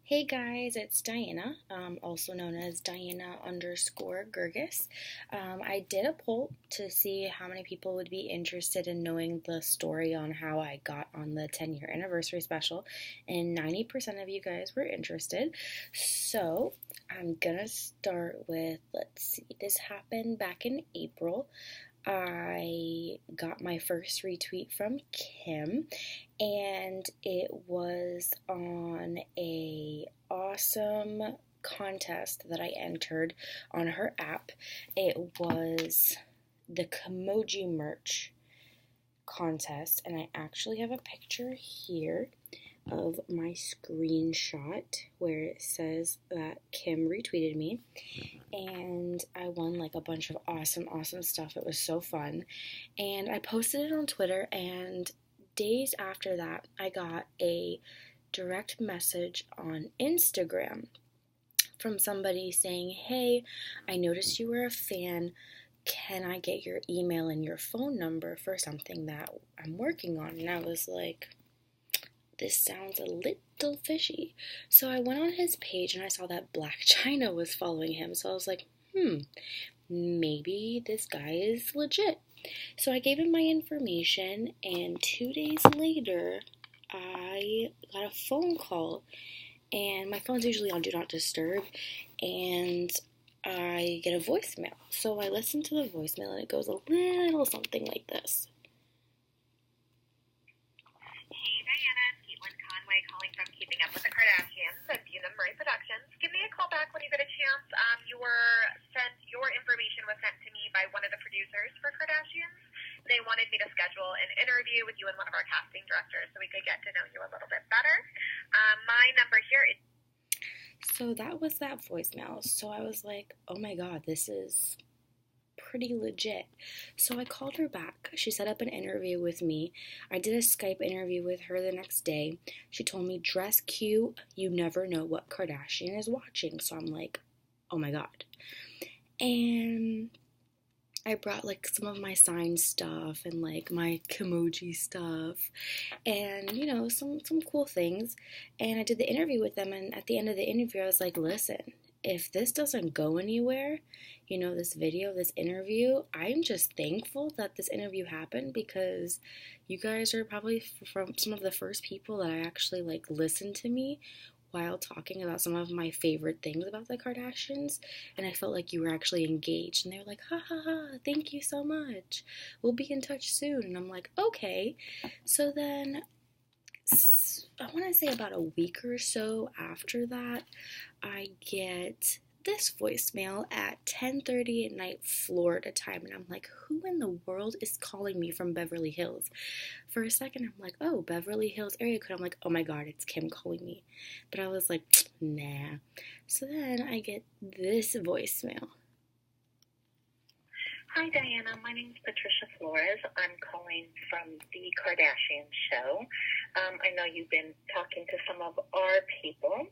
Hey guys, it's Diana, also known as Diana_Gergis. I did a poll to see how many people would be interested in knowing the story on how I got on the 10-year anniversary special, and 90% of you guys were interested. So I'm gonna start with, let's see, this happened back in April. I got my first retweet from Kim, and it was on a awesome contest that I entered on her app. It was the Kimoji merch contest, and I actually have a picture here of my screenshot where it says that Kim retweeted me, and I won like a bunch of awesome stuff. It was so fun, and I posted it on Twitter, and days after that I got a direct message on Instagram from somebody saying, "Hey, I noticed you were a fan. Can I get your email and your phone number for something that I'm working on?" And I was like, this sounds a little fishy. So I went on his page and I saw that Black China was following him. So I was like, maybe this guy is legit. So I gave him my information, and 2 days later, I got a phone call, and my phone's usually on Do Not Disturb, and I get a voicemail. So I listen to the voicemail, and it goes a little something like this. Calling from Keeping Up with the Kardashians at Murray Productions. Give me a call back when you get a chance. Your information was sent to me by one of the producers for Kardashians. They wanted me to schedule an interview with you and one of our casting directors so we could get to know you a little bit better. My number here is... So that was that voicemail. So I was like, oh my god, this is pretty legit. So I called her back. She set up an interview with me. I did a Skype interview with her the next day. She told me, dress cute. You never know what Kardashian is watching. So I'm like, oh my god. And I brought like some of my signed stuff and like my Kimoji stuff and some cool things. And I did the interview with them, and at the end of the interview I was like, listen, if this doesn't go anywhere, this video, this interview, I'm just thankful that this interview happened, because you guys are probably from some of the first people that I actually like listened to me while talking about some of my favorite things about the Kardashians, and I felt like you were actually engaged, and they were like, ha ha ha, thank you so much, we'll be in touch soon. And I'm like, okay. So then I want to say about a week or so after that, I get this voicemail at 10:30 at night Florida time, and I'm like, who in the world is calling me from Beverly Hills? For a second I'm like, oh, Beverly Hills area code. I'm like, oh my god, it's Kim calling me. But I was like, nah. So then I get this voicemail. Hi, Diana. My name is Patricia Flores. I'm calling from the Kardashians show. I know you've been talking to some of our people.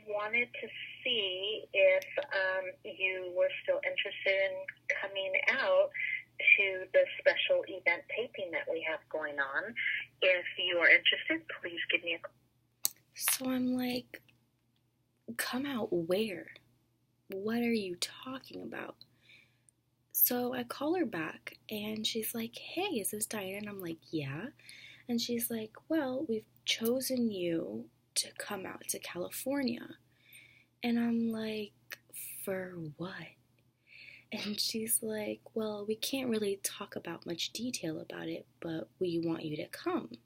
Wanted to see if you were still interested in coming out to the special event taping that we have going on. If you are interested, please give me a call. So I'm like, come out where? What are you talking about? So I call her back, and she's like, hey, is this Diana? And I'm like, yeah. And she's like, well, we've chosen you to come out to California. And I'm like, for what? And she's like, well, we can't really talk about much detail about it, but we want you to come.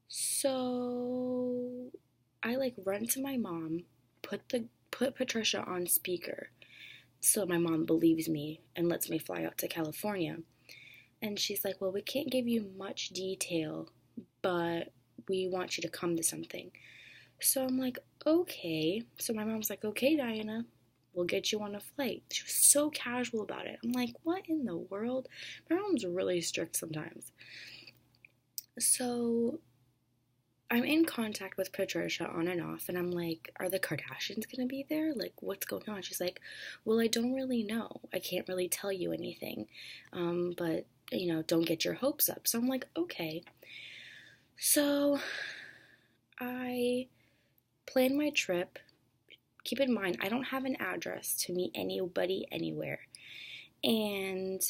So I like run to my mom, put Patricia on speaker, so my mom believes me and lets me fly out to California. And she's like, well, we can't give you much detail, but we want you to come to something. So I'm like, okay. So my mom's like, okay, Diana, we'll get you on a flight. She was so casual about it. I'm like, what in the world? My mom's really strict sometimes. So I'm in contact with Patricia on and off, and I'm like, are the Kardashians gonna be there? Like, what's going on? She's like, well, I don't really know. I can't really tell you anything. But, don't get your hopes up. So I'm like, okay. So I plan my trip. Keep in mind, I don't have an address to meet anybody anywhere. And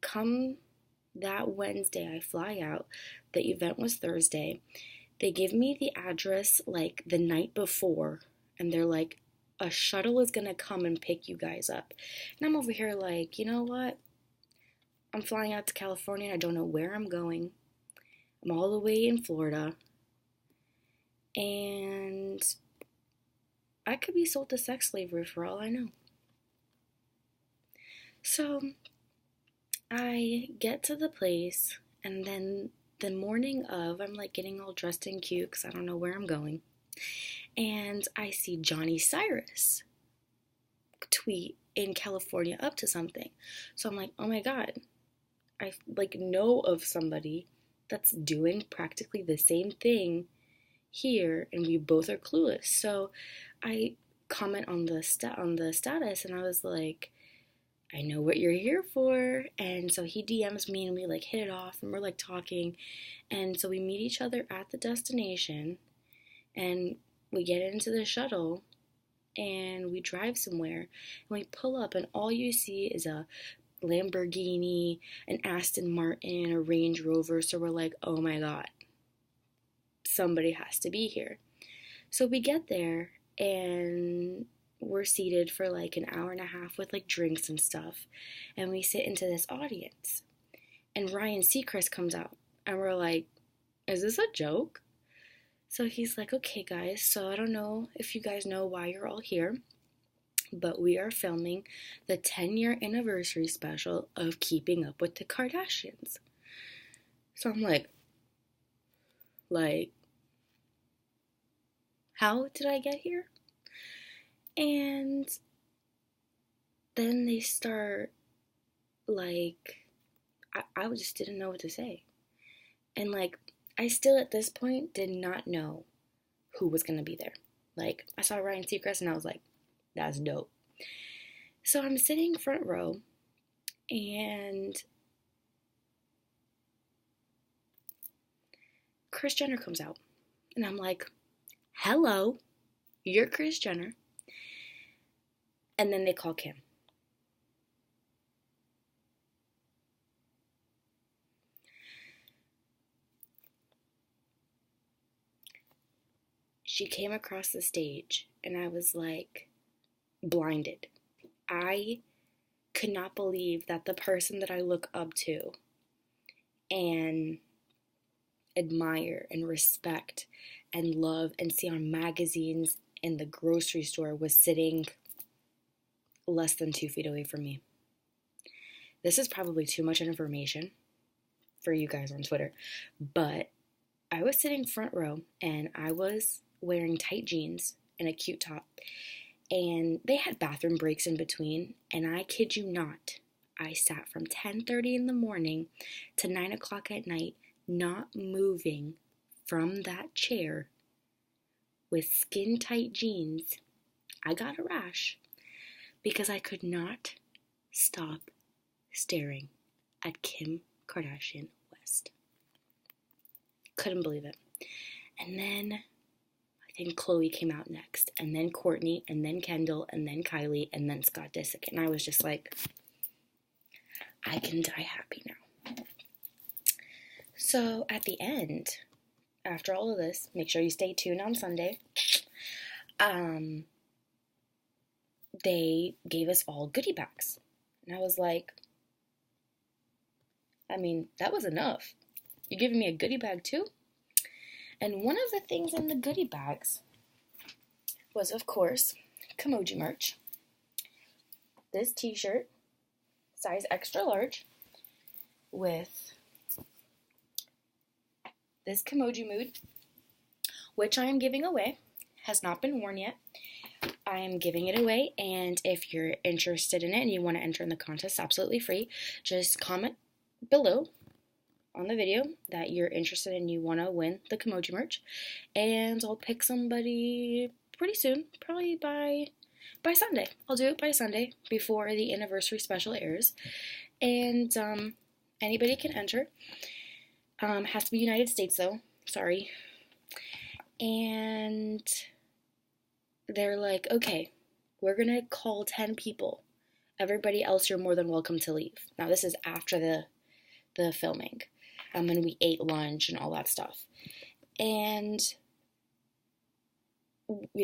come that Wednesday, I fly out. The event was Thursday. They give me the address like the night before, and they're like, a shuttle is gonna come and pick you guys up. And I'm over here like, you know what? I'm flying out to California and I don't know where I'm going. I'm all the way in Florida. And I could be sold to sex slavery for all I know. So I get to the place, and then the morning of, I'm like getting all dressed and cute because I don't know where I'm going. And I see Johnny Cyrus tweet in California up to something. So I'm like, oh my God, I like know of somebody that's doing practically the same thing here, and we both are clueless. So I comment on the status, and I was like, I know what you're here for. And so he DMs me, and we like hit it off, and we're like talking. And so we meet each other at the destination, and we get into the shuttle, and we drive somewhere, and we pull up, and all you see is a Lamborghini, an Aston Martin, a Range Rover. So we're like, oh my God, somebody has to be here. So we get there, and we're seated for like an hour and a half with like drinks and stuff, and we sit into this audience, and Ryan Seacrest comes out, and we're like, is this a joke? So he's like, okay guys, so I don't know if you guys know why you're all here, but we are filming the 10-year anniversary special of Keeping Up with the Kardashians. So I'm like, how did I get here? And then they start, like, I just didn't know what to say. And, like, I still at this point did not know who was going to be there. Like, I saw Ryan Seacrest and I was like, that's dope. So I'm sitting front row, and Kris Jenner comes out. And I'm like, hello, you're Kris Jenner. And then they call Kim. She came across the stage, and I was like blinded. I could not believe that the person that I look up to and admire and respect and love and see on magazines in the grocery store was sitting less than 2 feet away from me. This is probably too much information for you guys on Twitter, but I was sitting front row, and I was wearing tight jeans and a cute top, and they had bathroom breaks in between, and I kid you not, I sat from 10:30 in the morning to 9 o'clock at night, not moving from that chair with skin tight jeans. I got a rash because I could not stop staring at Kim Kardashian West. Couldn't believe it. And then I think Khloe came out next, and then Kourtney, and then Kendall, and then Kylie, and then Scott Disick. And I was just like, I can die happy now. So at the end, after all of this, make sure you stay tuned on Sunday. They gave us all goodie bags. And I was like, I mean, that was enough. You're giving me a goodie bag too? And one of the things in the goodie bags was, of course, Kimoji merch. This t-shirt, size extra large, with this Kimoji mood, which I am giving away. Has not been worn yet. I am giving it away, and if you're interested in it and you want to enter in the contest, absolutely free. Just comment below on the video that you're interested and you want to win the Kimoji merch, and I'll pick somebody pretty soon, probably by Sunday. I'll do it by Sunday before the anniversary special airs, and anybody can enter. Has to be United States though, sorry. And they're like, okay, we're gonna call 10 people. Everybody else, you're more than welcome to leave. Now, this is after the filming, and we ate lunch and all that stuff. And,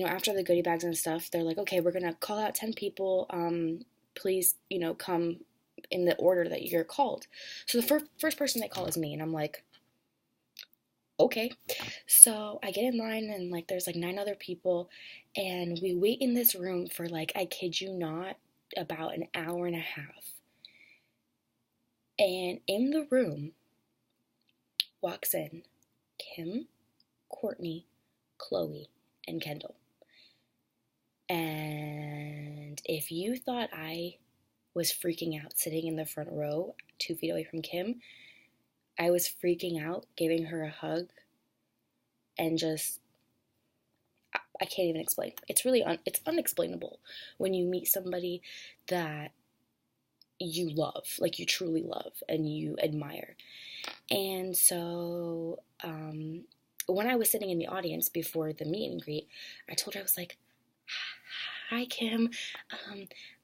after the goodie bags and stuff, they're like, okay, we're gonna call out 10 people. Please, come in the order that you're called. So the first person they call is me, and I'm like, okay. So I get in line, and there's 9 other people, and we wait in this room for I kid you not, about an hour and a half. And in the room walks in Kim, Courtney, Chloe, and Kendall. And if you thought I was freaking out sitting in the front row 2 feet away from Kim, I was freaking out, giving her a hug, and just, I can't even explain. It's really, it's unexplainable when you meet somebody that you love, you truly love, and you admire. And so, when I was sitting in the audience before the meet and greet, I told her, I was like, hi, Kim.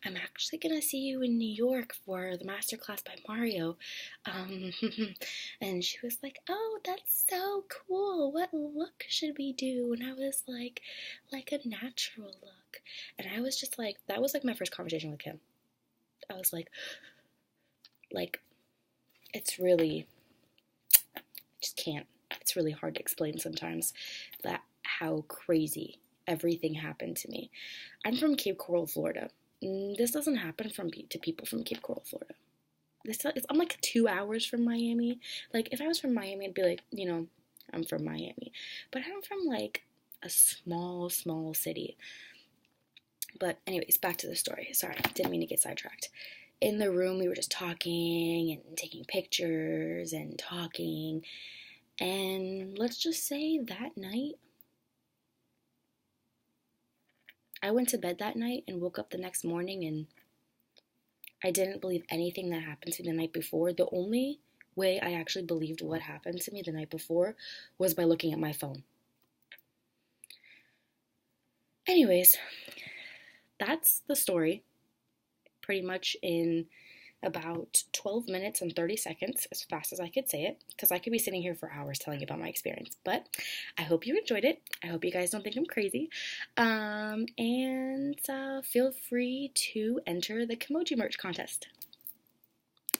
I'm actually gonna see you in New York for the masterclass by Mario. And she was like, oh, that's so cool. What look should we do? And I was like a natural look. And I was just like, that was my first conversation with Kim. I was like, it's really, I just can't. It's really hard to explain sometimes that how crazy everything happened to me. I'm from Cape Coral, Florida. This doesn't happen to people from Cape Coral, Florida. I'm 2 hours from Miami. If I was from Miami, I'd be like, I'm from Miami. But I'm from a small city. But anyways, back to the story. Sorry, didn't mean to get sidetracked. In the room, we were just talking and taking pictures and talking. And let's just say that night, I went to bed that night and woke up the next morning, and I didn't believe anything that happened to me the night before. The only way I actually believed what happened to me the night before was by looking at my phone. Anyways, that's the story, pretty much in about 12 minutes and 30 seconds, as fast as I could say it, because I could be sitting here for hours telling you about my experience. But I hope you enjoyed it. I hope you guys don't think I'm crazy. And feel free to enter the Kimoji merch contest.